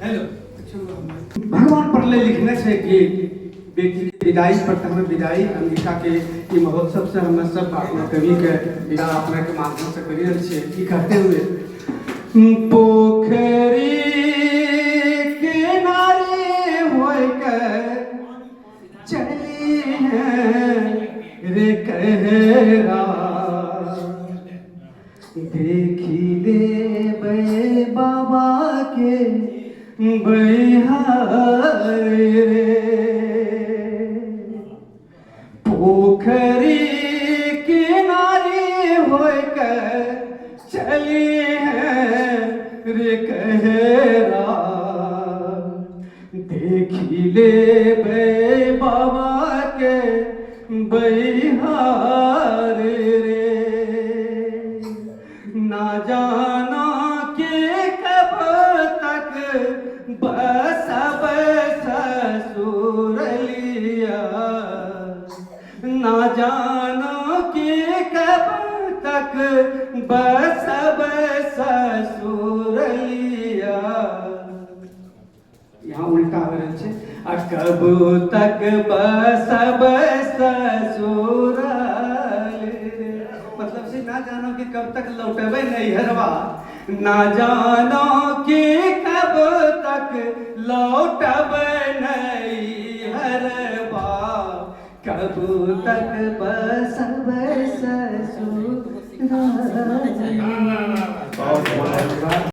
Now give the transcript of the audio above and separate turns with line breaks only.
Hello भगवान पढ़ले लिखने से कि बेटी के विदाई पर हमें विदाई अंगिका के ई महोत्सव से हम सब अपना कवि के विदा अपना के माध्यम से करी रहल छियै की कहते हुए पोखरी किनारे होय के चली है रे कहरा देखी ले बाबा के बिहार रे पोखरी किनारे होय के चली है रे कहरा देखी ले बाबा के बिहार रे ना जाना के कब तक बसब ससुरलिया ना जानो कि कब तक बसब ससुरलिया यहाँ उल्टा हो रहा है आ कब तक बसब ससुरलिया मतलब से ना जानो कि कब तक लौटबे नैहरवा ना जानो कि कब तक लौटब नैहरवा कब तक बसब ससुराल।